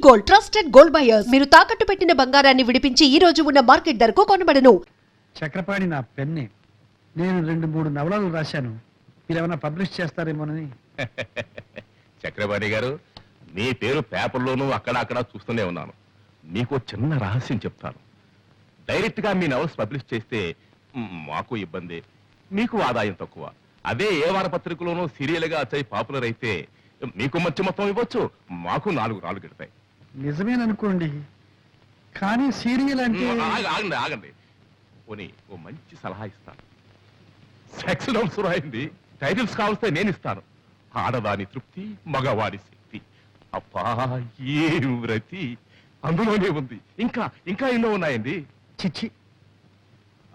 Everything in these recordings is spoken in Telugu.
Gold, trusted gold buyers. మీరు తాకట్టు పెట్టిన బంగారాన్ని విడిపించి ఈ రోజు ఉన్న మార్కెట్ ధరకు కొనబడను. చక్రపాణి నా పెన్నే. నేను 2-3 నవలలు రాశాను. మీరేమైనా పబ్లిష్ చేస్తారేమోనని. చక్రపాణి గారు, మీ పేరు పేపర్లోనూ అక్కడ చూస్తూనే ఉన్నాను. మీకు చిన్న రహస్యం చెప్తాను. డైరెక్ట్ గా మీ నవల్స్ పబ్లిష్ చేస్తే మాకు ఇబ్బంది, మీకు ఆదాయం తక్కువ. అదే ఏ వారపత్రికలోనూ సీరియల్ గా వచ్చాయి పాపులర్ అయితే మీకు మంచి మొత్తం ఇవ్వచ్చు, మాకు 4 రాళ్ళు గిడతాయి. నిజమేననుకోండి, కానీ సీరియల్ అంటే ఆగండి పోనీ ఓ మంచి సలహా ఇస్తాను. సెక్స్ నోట్స్ రాయింది, టైటిల్స్ కావలిస్తే నేను ఇస్తాను. ఆడదాని తృప్తి, మగవాడి శక్తి. అబ్బా ఏ వ్రతి అందులోనే ఉంది. ఇంకా ఇంకా ఎన్నో ఉన్నాయండి. చిచ్చి,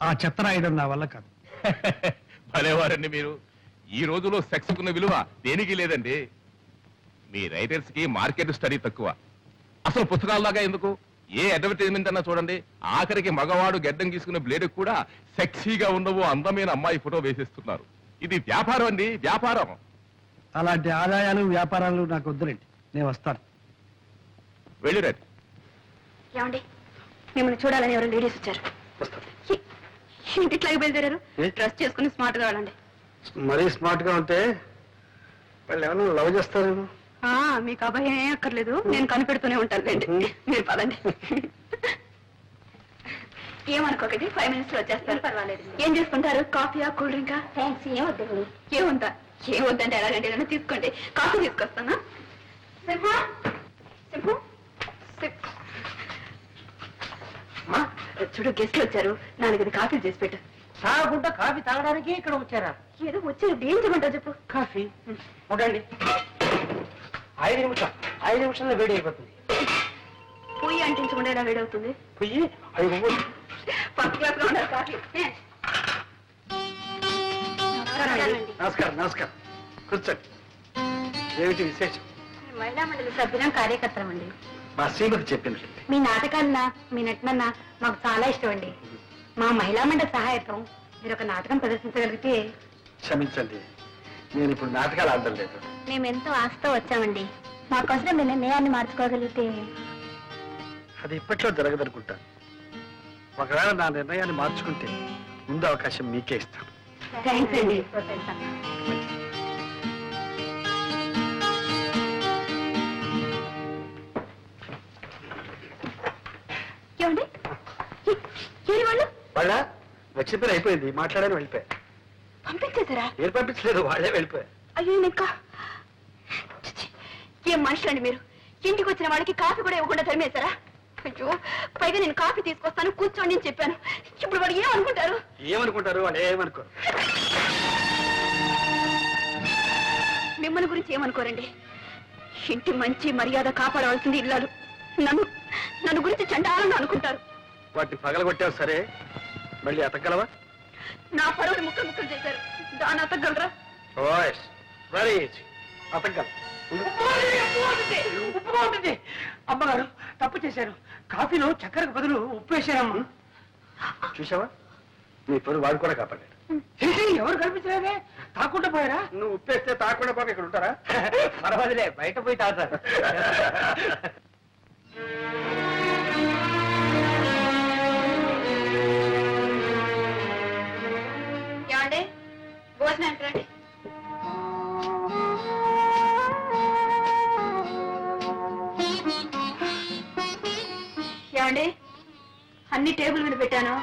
ఆ చెత్త రాయడం నా వల్ల కాదు. భలేవారండి మీరు. ఈ రోజులో సెక్స్ కున్న విలువ దేనికి లేదండి. మీ రైటర్స్ కి మార్కెట్ స్టడీ తక్కువ. అసలు పుస్తకాల్లాగా ఎందుకు, ఏ అడ్వర్టైజ్మెంట్ అన్నా చూడండి, ఆఖరికి మగవాడు గెడ్డం గీసుకునే బ్లేడ్ కూడా సెక్సీగా ఉండవు అందమైన అమ్మాయి ఫోటో వేసేస్తున్నారు. ఇది వ్యాపారం అండి, వ్యాపారం. అలాంటి ఆదాయాలు వ్యాపారాలు నాకు వద్దులేండి, నేను వస్తాను. వెళ్ళిరండి. ఏమండి, మిమ్మల్ని చూడాలని ఎవరు లేడీస్ వచ్చారు. ఇంటిట్లాగే బయలుదేరారు. డ్రెస్ చేసుకుని స్మార్ట్ గా వెళ్ళండి. మరీ స్మార్ట్ గా ఉంటే వాళ్ళు ఏమైనా లవ్ చేస్తారేమో. మీకు అభయం ఏం అక్కర్లేదు, నేను కనిపెడుతూనే ఉంటాను లేండి. మీరు పదండి. ఏమనుకోకండి, 5 minutes లో వచ్చేస్తారు. పర్వాలేదు. ఏం చేసుకుంటారు? కాఫీయా, కూల్ డ్రింకా? థ్యాంక్స్. ఏమొద్దండి. ఏమొద్దంటే ఎలాగంటే ఏదైనా తీసుకోండి. కాఫీ తీసుకొస్తానా? చూడు, గెస్ట్లు వచ్చారు. 4 కాఫీ చేసి పెట్టు. తాగకుండా కాఫీ తాగడానికి ఇక్కడ వచ్చారా? ఏదో వచ్చారు, ఏం చేయమంటావు చెప్పు. కాఫీ ఉండండి. 5 నిమిషంలో వేడి అయిపోతుంది. పొయ్యి అంటించకుండా ఎలా వేడవుతుంది? పొయ్యి 5 నిమిషాలు. ఫస్ట్ క్లాస్ లో ఉండాలి కాఫీ. నమస్కారం. నమస్కారం, కూర్చోండి. ఏమిటి విశేషం? మహిళా మండలి సభ్యులం, కార్యకర్తలం అండి. మా శ్రీమతి చెప్పింది. మీ నాటకాన్న, మీ నటనన్న మాకు చాలా ఇష్టం అండి. మా మహిళా మండలి సహాయతం మీరు ఒక నాటకం ప్రదర్శించగలిగితే. క్షమించండి, నేను ఇప్పుడు నాటకాలు ఆడడం లేదు. మేమెంతో ఆశతో వచ్చామండి. మాకోసం మీ నిర్ణయాన్ని మార్చుకోగలిగితే. అది ఇప్పట్లో జరగదనుకుంటాను. ఒకవేళ నా నిర్ణయాన్ని మార్చుకుంటే ముందు అవకాశం మీకే ఇస్తాను. థ్యాంక్స్ అండి. ఏమండి, వాళ్ళు వాళ్ళ వచ్చిన అయిపోయింది, మాట్లాడని వెళ్ళిపోయారు. పంపించేశారా? ఏం పంపించలేదు, వాళ్ళే వెళ్ళిపోయారు. అయ్యో, ఇంకా ఏం మనుషులండి మీరు. ఇంటికి వచ్చిన వాళ్ళకి కాఫీ కూడా ఇవ్వకుండా తరిమేశారా? అయ్యో, పైగా నేను కాఫీ తీసుకొస్తాను కూర్చోండి అని చెప్పాను. ఇప్పుడు వాళ్ళు ఏమనుకుంటారు? ఏమనుకుంటారు? వాళ్ళు ఏమనుకోరు. మిమ్మల్ని గురించి ఏమనుకోరండి. ఇంటి మంచి మర్యాద కాపాడవలసింది ఇల్లాలు. నన్ను గురించి చండాలంగా అనుకుంటారు. వాటిని పగలగొట్టావు సరే, మళ్ళీ అతగలవా? నా పరువుని ముక్కలు చేశారు, దాన్ని అతగలరా? అతగల. అమ్మగారు తప్పు చేశారు. కాఫీలో చక్కెరకు బదులు ఉప్పు వేశారమ్మా. చూసావా, నీ పరువు వాడు కూడా కాపాడాడు. ఎవరు కనిపించలేదే, తాకుండా పోయారా? నువ్వు ఉప్పేస్తే తాకుండా పోక ఇక్కడ ఉంటారా? పర్వాలేదులే, బయట పోయి తాగుతారు. ఏమండి, భోజనానికి రండి. ఏమండి, అన్ని టేబుల్ మీద పెట్టాను.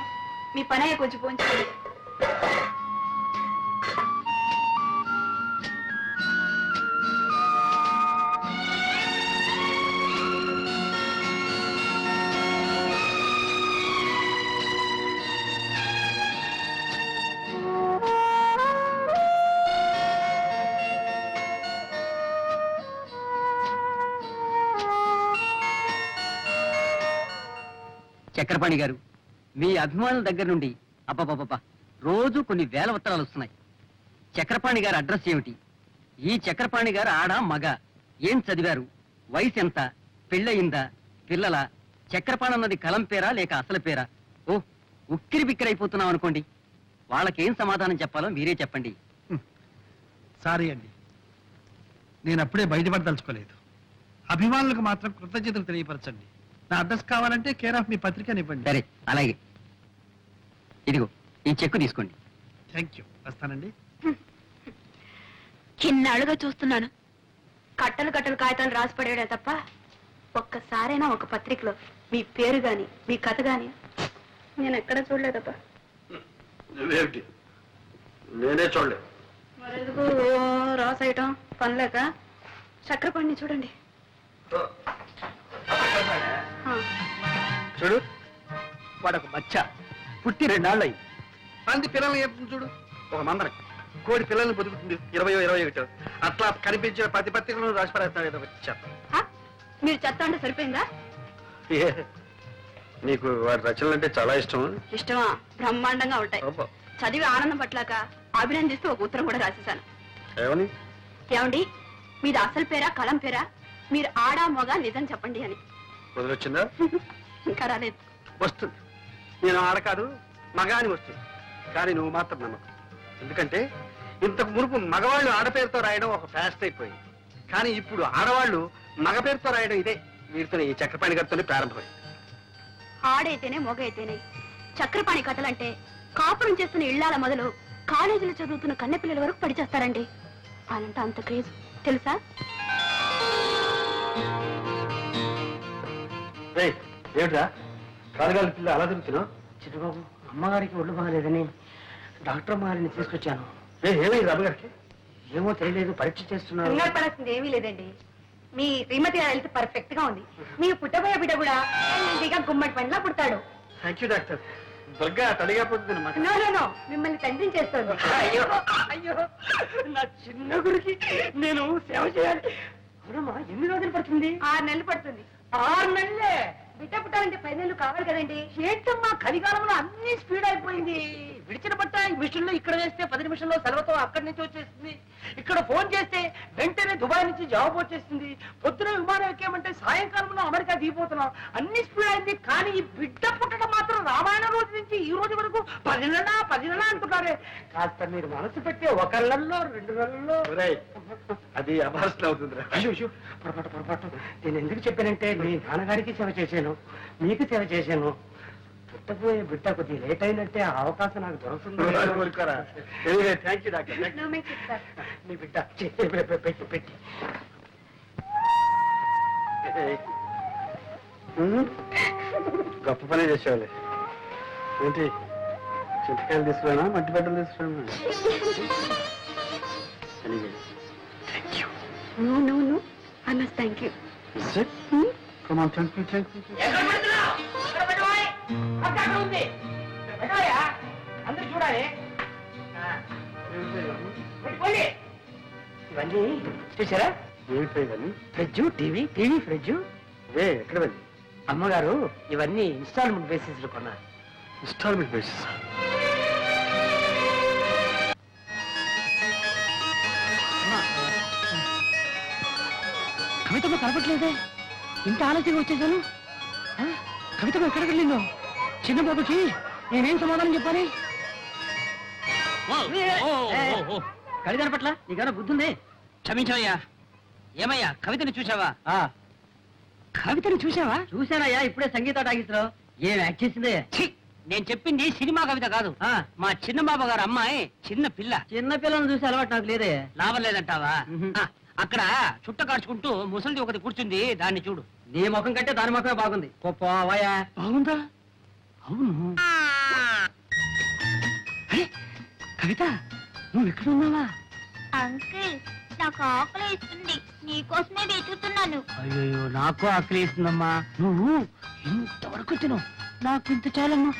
మీ పని అయ్యే కొంచెం పోంచుకోండి. చక్రపాణి గారు, మీ అభిమానుల దగ్గర నుండి అబ్బబ్బబ్బా రోజు కొన్ని వేల ఉత్తరాలు వస్తున్నాయి. చక్రపాణి గారి అడ్రస్ ఏమిటి? ఈ చక్రపాణి గారు ఆడ మగ? ఏం చదివారు? వయసు ఎంత? పెళ్ళయిందా? పిల్లల? చక్రపాణి అన్నది కలం పేరా లేక అసలు పేరా? ఓ, ఉక్కిరి బిక్కిరైపోతున్నాం అనుకోండి. వాళ్ళకేం సమాధానం చెప్పాలో మీరే చెప్పండి. సారీ అండి, నేను అప్పుడే బయటపడదలుచుకోలేదు. అభిమానులకు మాత్రం కృతజ్ఞతలు తెలియపరచండి. నా అడ్రస్ కావాలంటే కేర్ ఆఫ్ మీ పత్రికనివ్వండి. సరే అలాగే. ఇదిగో ఈ చెక్కు తీసుకోండి. Thank you. వస్తానండి. చిన్నాళ్ళుగా చూస్తున్నాను కట్టలు కట్టలు కాగితాలు రాసి పడేయడే తప్ప ఒక్కసారైనా ఒక పత్రికలో మీ పేరు గాని మీ కథ గాని నేను ఎక్కడ చూడలేదప్పా. నువ్వేమిటి? నేనే చూడలేదు. మరెందుకు రాసేయటం పనిలేక చక్రపాణిని చూడండి. ఆ, చూడు, వాడొక మచ్చ పుట్టి 2 నాళ్ళు అయ్యి మంది పిల్లల్ని చెప్తుంది చూడు. ఒక మందరం కోడి పిల్లల్ని బతుకుతుంది 20-21 అట్లా కనిపించిన ప్రతి పత్రికలను రాసి పడేస్తాడు ఏదో చెత్త. ఆ, మీరు చెత్త అంటే సరిపోయిందా? నీకు వాడి రచనలు అంటే చాలా ఇష్టం. ఇష్టమా? బ్రహ్మాండంగా ఉంటాయి. అబ్బా. చదివి ఆనందం పట్లాక అభినందిస్తూ ఒక ఉత్తరం కూడా రాసేశాను. ఏమని? ఏమండి, మీది అసలు పేరా కలం పేరా? మీరు ఆడా మొగ నిజం చెప్పండి అని. వదిలొచ్చిందా? ఇంకా రాలేదు. వస్తుంది. నేను ఆడ కాదు మగ అని వస్తుంది. కానీ నువ్వు మాత్రం నమ్మకం. ఎందుకంటే ఇంతకు మునుపు మగవాళ్ళు ఆడపేరుతో రాయడం ఒక ఫ్యాస్ట్ అయిపోయింది. కానీ ఇప్పుడు ఆడవాళ్ళు మగ పేరుతో రాయడం ఇదే వీరితో ఈ చక్రపాణి గారితోనే ప్రారంభమైంది. ఆడైతేనే మొగ అయితేనే చక్రపాణి కథలంటే కాపురం చేస్తున్న ఇళ్ళాల మొదలు కాలేజీలో చదువుతున్న కన్నెపిల్లల వరకు పడిచేస్తారండి. వాళ్ళంటే అంత క్రేజ్ తెలుసా? ఏమిట్రా కాలుగాలి పిల్ల అలా తిరుగుతున్నావు? చిట్టుబాబు, అమ్మగారికి ఒళ్ళు బాగలేదని డాక్టర్ అమ్మగారిని తీసుకొచ్చాను. ఏమైంది అమ్మగారికి? ఏమో తెలియలేదు, పరీక్ష చేస్తున్నారు. కంగారు పడాల్సింది ఏమీ లేదండి. మీ శ్రీమతి హెల్త్ పర్ఫెక్ట్ గా ఉంది. మీరు పుట్టబోయే బిడ్డ కూడా హెల్తీగా గుమ్మడి పండ్లా పుడతాడు. Thank you doctor. దుర్గా తడిగా పోతుంది అన్నమాట. నో నో నో, మిమ్మల్ని తండ్రిని చేస్తుంది. అయ్యో అయ్యో, నా చిన్న గురికి నేను సేవ చేయాలి. అవునమ్మా, ఎన్ని రోజులు పడుతుంది? 6 నెలలు పడుతుంది. 6 నెలలే? బిడ్డ పుట్టాలంటే 10 నెలలు కావాలి కదండి. ఏంటమ్మా, కలికాలంలో అన్ని స్పీడ్ అయిపోయింది. విడిచిన బట్ట ఈ మిషన్ లో ఇక్కడ వేస్తే 10 నిమిషంలో సెలవుతో అక్కడి నుంచి వచ్చేస్తుంది. ఇక్కడ ఫోన్ చేస్తే వెంటనే దుబాయ్ నుంచి జవాబు వచ్చేస్తుంది. పొద్దున విమానం ఎక్కామంటే సాయంకాలంలో అమెరికా దిగిపోతున్నాం. అన్ని స్పీడ్ అయింది. కానీ ఈ బిడ్డ పుట్టడం మాత్రం రామాయణ రోజు నుంచి ఈ రోజు వరకు 10 నెలలా అంటున్నారే. కాస్త మీరు మనసు పెట్టి 1 నెలలో 2 నెలల్లో. అది అభాసన అవుతుందిరా. అయ్యో, పొరపాటు. నేను ఎందుకు చెప్పానంటే, మీ నాన్నగారికి సేవ చేశాను, మీకు సేవ చేశాను. పుట్టబోయే బిడ్డ కొద్ది లేట్ అయినట్టే ఆ అవకాశం నాకు దొరుకుతుంది. Thank you doctor. No make it, sir. నీ బిడ్డ పెట్టి గొప్ప పని చేసేవాళ్ళే. ఏంటి చింతకాయలు తీసుకురానా మట్టి బట్టలు తీసుకురానా? No, no, no. I must thank you. Thank you. అందరూ చూడాలి. ఇవన్నీ చూసారా? ఏమిటి ఇవన్నీ? Fridge, TV fridge. ఎక్కడ వెళ్ళి? అమ్మగారు ఇవన్నీ ఇన్స్టాల్మెంట్ బేసిస్ లో కొన్నారు. Installment basis. కవితమ్మ కనపట్లేదే. ఇంత ఆలస్యంగా వచ్చేసాను. కవితమ్మ ఎక్కడికి వెళ్ళిందో? చిన్నబాబుకి నేనేం సమాధానం చెప్పాలి? కవిత పట్ల నీకేమైనా బుద్ధి ఉంది? క్షమించవయ్యా. ఏమయ్యా, కవితని చూసావా? కవితని చూసావా? చూశానయ్యా, ఇప్పుడే సంగీత టాకీస్ లో. ఏం యాక్ట్ చేసిందే? నేను చెప్పింది సినిమా కవిత కాదు. మా చిన్న బాబు గారు అమ్మాయి చిన్న పిల్లను చూసి అలవాటు నాకు లేదే. లాభం లేదంటావా? అక్కడ చుట్ట కాడ్చుకుంటూ ముసలిది ఒకటి కూర్చుంది, దాన్ని చూడు. నీ ముఖం కంటే దాని ముఖమే బాగుంది. పోవాయా? బాగుందా? అవును. కవిత, నువ్వు ఎక్కడ ఉన్నావా? అంకుల్, నాకు ఆకలి ఇస్తుంది, నీకోసమే వెతుకుతున్నాను. అయ్యో, నాకు ఆకలి ఇస్తుందమ్మా. నువ్వు ఇంతవరకు తిను, నాకు ఇంత చాలమ్మా.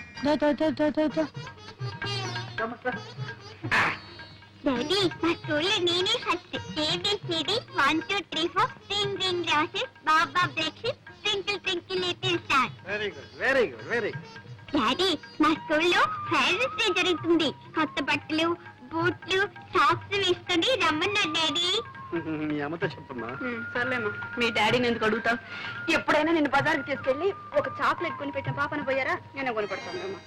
డాడీ, మా స్కూల్లో నేనే first. ABCD 1 2 3 4 ring ring roses, baa baa breaks, twinkle twinkle little star. Very good, very good, very good. Daddy, మా స్కూల్లో ఫైనల్స్ డే జరుగుతుంది. కొత్త బట్టలు, బూట్లు, సాక్స్ వేసుకొని రమ్మన్నారు డాడీ. మీ అమ్మతో చెప్పమ్మా. సర్లేమ్మా, మీ డాడీని ఎందుకు అడుగుతావు? ఎప్పుడైనా నిన్ను బజార్కి తీసుకెళ్లి ఒక చాక్లెట్ కొని పెట్టిన పాపన పోయారా? నేనే కొని పెడతాను అమ్మా.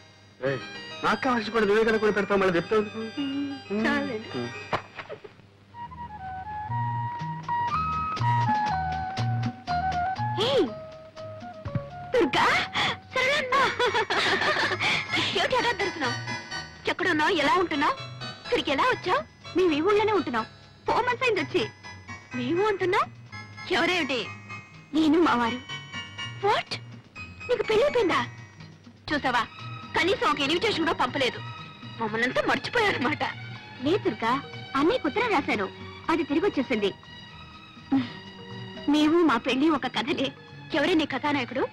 నాకు కావాల్సి కూడా నువ్వే కదా కొని పెడతావు, మళ్ళీ చెప్తావు. చాలండి. దుర్గా సరేనా ఏమిటి ఎలా దొరుకుతున్నావు ఎక్కడున్నావు ఎలా ఉంటున్నావు ఇక్కడికి ఎలా వచ్చావు మేము ఈ ఊళ్ళోనే ఉంటున్నాం 4 months అయింది వచ్చి మేము ఉంటున్నావు ఎవరేమిటి నేను మావారు వాట్ నీకు పెళ్ళైపోయిందా చూసావా కనీసం ఒక ఇన్విటేషన్ కూడా పంపలేదు మమ్మల్ని అంతా మర్చిపోయారనమాట లేదు దుర్గా అన్నయ్య ఉత్తరం రాశాను అది తిరిగి వచ్చేసింది మేము మా పెళ్లి ఒక కథలే ఎవరే నీ కథానాయకుడు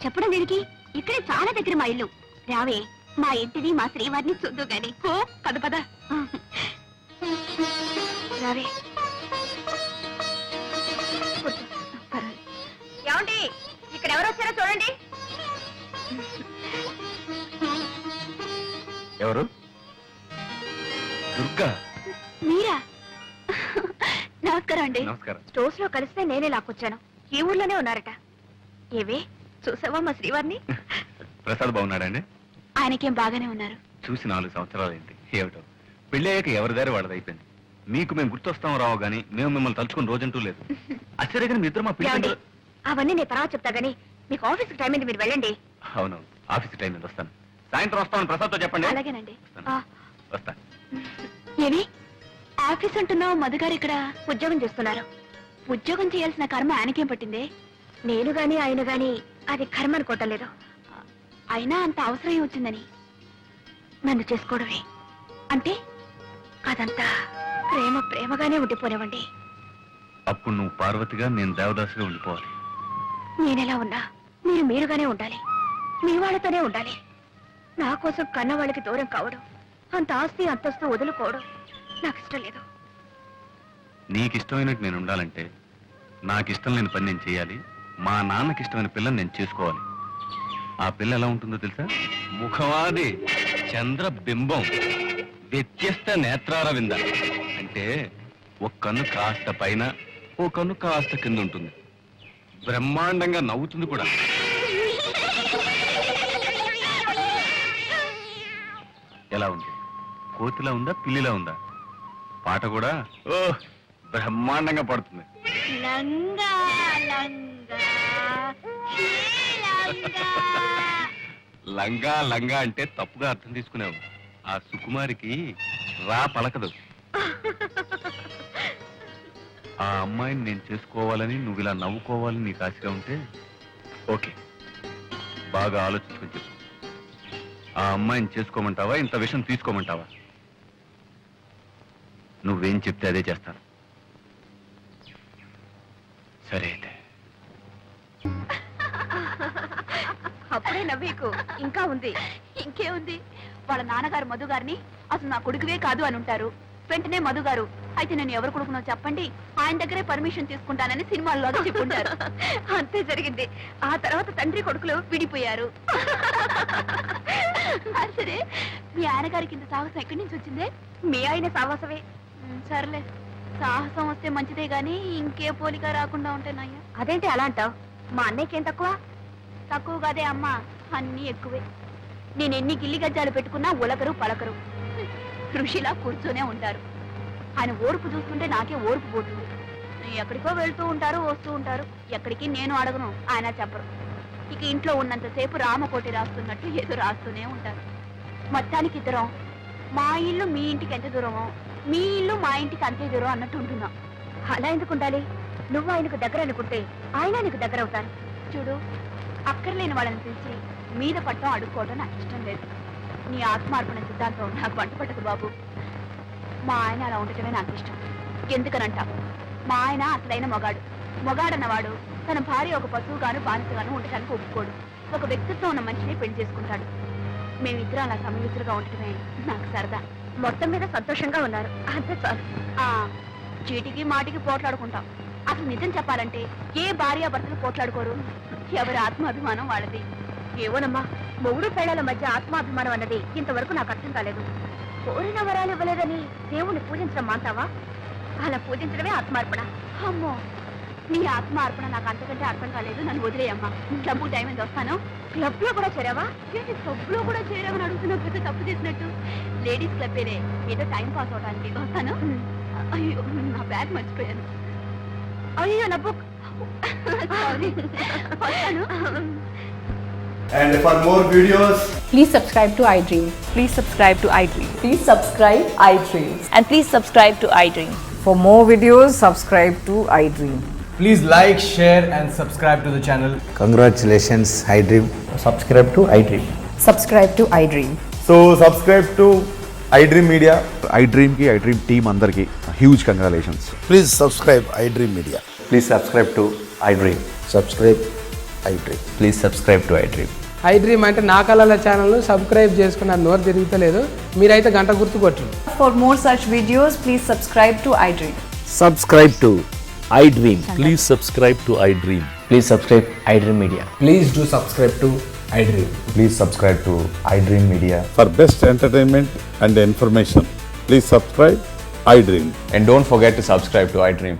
చెప్పడం దీనికి ఇక్కడే చాలా దగ్గర మా ఇల్లు రావే మా ఇంటిని మా శ్రీవారిని చూద్దు గాని ఓ పద పద రావే ఏమండి ఇక్కడ ఎవరు వచ్చారో చూడండి ఎవరు? దుర్గా. మీరా నమస్కారం అండి నమస్కారం. స్టోర్స్ లో కలిస్తే నేనే లాక్కొచ్చాను ఈ ఊళ్ళోనే ఉన్నారట ఏవే చూసావా మా శ్రీవారిని ప్రసాద్ బాగున్నాడండి? ఆయనకేం బాగానే ఉన్నారు చూసి 4 సంవత్సరాలు అయింది. ఏమిటో పెళ్ళి అయ్యాక ఎవరి దారి వాళ్ళది అయిపోయింది. మీకు మేము గుర్తొస్తాం రావు గానీ మేము మిమ్మల్ని తలుచుకుని రోజంటూ లేదు. ఆశ్చర్యంగా మీ ఇద్దరు మా ఏమండి? పిల్లలు. అవన్నీ నేను తర్వాత చెప్తా గానీ మీకు ఆఫీస్ టైం అయింది మీరు వెళ్ళండి అవును, ఆఫీస్ టైం మీద వస్తాను. సాయంత్రం వస్తాను, ప్రసాద్తో చెప్పండి. అలాగేనండి వస్తాను. ఏవి ఆఫీస్ అంటున్నావు మధుగారు ఇక్కడ ఉద్యోగం చేస్తున్నారు ఉద్యోగం చేయాల్సిన కర్మ ఆయనకేం పట్టిందే నేను గాని ఆయన గాని అది కర్మ అనుకోవటలేదు అయినా అంత అవసరం వచ్చిందని నన్ను చేసుకోవడమే అంటే అదంతా ప్రేమ ప్రేమగానే ఉండిపోనివ్వండి అప్పుడు నువ్వు పార్వతిగా, నేను దేవదాసుగా ఉండిపోవాలి. నేనెలా ఉన్నా మీరు మీరుగానే ఉండాలి మీ వాళ్ళతోనే ఉండాలి నా కోసం కన్న వాళ్ళకి దూరం కావడం అంత ఆస్తి అంతస్తు వదులుకోవడం నాకు ఇష్టం లేదు నీకు ఇష్టమైనట్టు నేను ఉండాలంటే నాకు ఇష్టం లేని పని నేను చేయాలి. మా నాన్నకి ఇష్టమైన పిల్లని నేను చేసుకోవాలి. ఆ పిల్ల ఎలా ఉంటుందో తెలుసా? ముఖవాది చంద్ర బింబం, వ్యత్యస్త నేత్రారవింద. అంటే ఒక కన్ను కాస్త పైన, ఓ కన్ను కాస్త కింద ఉంటుంది. బ్రహ్మాండంగా నవ్వుతుంది కూడా. ఎలా ఉంది? కోతిలా ఉందా, పిల్లిలా ఉందా? పాట కూడా ఓ బ్రహ్మాండంగా పడుతుంది. లంగా లంగా లంగా లంగా లంగా అంటే తప్పుగా అర్థం తీసుకున్నావు. ఆ సుకుమారికి రా పలకదు. ఆ అమ్మాయిని నేను చేసుకోవాలని నువ్వు ఇలా నవ్వుకోవాలని నీకు ఆశగా ఉంటే ఓకే, బాగా ఆలోచించుకొని చెప్పు. ఆ అమ్మాయిని చేసుకోమంటావా, ఇంత విషయం తీసుకోమంటావా? నువ్వేం చెప్తే అదే చేస్తాను. సరే అయితే. అప్పుడే నవ్వేకు ఇంకా ఉంది ఇంకేముంది వాళ్ళ నాన్నగారు మధు గారిని అసలు నా కొడుకువే కాదు అని ఉంటారు వెంటనే మధు గారు అయితే నేను ఎవరు కొడుకునో చెప్పండి ఆయన దగ్గరే పర్మిషన్ తీసుకుంటానని సినిమాల్లో చెప్పుంటారు అంతే జరిగింది ఆ తర్వాత తండ్రి కొడుకులు విడిపోయారు సరే మీ ఆయన గారికి ఇంత సాహసం ఎక్కడి నుంచి వచ్చిందే మీ ఆయన సాహసమే సర్లే సాహసం వస్తే మంచిదే గాని ఇంకే పోలిక రాకుండా ఉంటేనయ్యా అదేంటి అలా అంటావు మా అన్నయ్యకేం తక్కువ కాదే అమ్మా అన్నీ ఎక్కువే నేను ఎన్ని గిల్లి గజ్జాలు పెట్టుకున్నా ఉలకరు పలకరు ఋషిలా కూర్చొనే ఉంటారు ఆయన ఓర్పు చూస్తుంటే నాకే ఓర్పు పోతుంది ఎక్కడికో వెళ్తూ ఉంటారు వస్తూ ఉంటారు ఎక్కడికి నేను అడగను ఆయన చెప్పరు ఇక ఇంట్లో ఉన్నంతసేపు రామకోటి రాస్తున్నట్టు ఏదో రాస్తూనే ఉంటారు మొత్తానికి ఇద్దరం మా ఇల్లు మీ ఇంటికి ఎంత దూరమో మీ ఇల్లు మా ఇంటికి అంతే దూరం అన్నట్టు ఉంటున్నా అలా ఎందుకు ఉండాలి నువ్వు ఆయనకు దగ్గర అనుకుంటే ఆయన నీకు దగ్గర అవుతారు చూడు అక్కర్లేని వాళ్ళని పిలిచి మీద పట్టం అడుక్కోవడం నాకు ఇష్టం లేదు నీ ఆత్మార్పణ సిద్ధాంతం నాకు పట్టుపట్టదు బాబు మా ఆయన అలా ఉండటమే నాకు ఇష్టం ఎందుకనంట మా ఆయన అసలైన మొగాడన్నవాడు తన భార్య ఒక పశువుగాను బానిసగాను ఉండటానికి ఒప్పుకోడు ఒక వ్యక్తిత్వం ఉన్న మనిషిని పెళ్లి చేసుకుంటాడు మేమిద్దరం అలా సమయుతులుగా ఉండటమే నాకు సరదా మొత్తం మీద సంతోషంగా ఉన్నారు అంతే చాలు చీటికి మాటికి పోట్లాడుకుంటాం అసలు నిజం చెప్పాలంటే ఏ భార్యాభర్తలు పోట్లాడుకోరు ఎవరి ఆత్మాభిమానం వాళ్ళది ఏవోనమ్మా మొగుడు పేళ్ల మధ్య ఆత్మాభిమానం అన్నది ఇంతవరకు నాకు అర్థం కాలేదు కోరిన వరాలు ఇవ్వలేదని దేవుణ్ణి పూజించడం మాంటావా అలా పూజించడమే ఆత్మార్పణ అమ్మో నీ ఆత్మార్పణ నాకు అంతకంటే అర్థం కాలేదు నన్ను వదిలేయమ్మా క్లబ్ టైం ఎంత వస్తాను క్లబ్ లో కూడా చేరావా ఏంటి క్లబ్ లో కూడా చేరావని అడుగుతున్నావు పెద్ద తప్పు చేసినట్టు లేడీస్ క్లబ్ ఏదో టైం పాస్ అవడానికి వస్తాను అయ్యో నా బ్యాగ్ మర్చిపోయాను అయ్యో నా బుక్ వస్తాను And for more videos, Please subscribe to iDream. Please subscribe to iDream. Please subscribe iDream. And please subscribe to iDream. For more videos, subscribe to iDream. please like, share, and subscribe to the channel. Congratulations, iDream. Subscribe to iDream. Subscribe to iDream. So subscribe to iDream Media. iDream ki iDream team andarki huge congratulations. Please subscribe iDream Media. Please subscribe to iDream. Subscribe iDream. Please subscribe to iDream. iDream అంటే నా కళల ఛానల్ సబ్స్క్రైబ్ చేసుకున్న నోరు తిరుగుతలేదు మీరైతే గంట గుర్తు కొట్టండి. For more such videos, please subscribe to iDream. Subscribe to iDream. Please subscribe to iDream. Please subscribe iDream Media. Please do subscribe to iDream. Please subscribe to iDream Media. For best entertainment and information, please subscribe iDream. And don't forget to subscribe to iDream.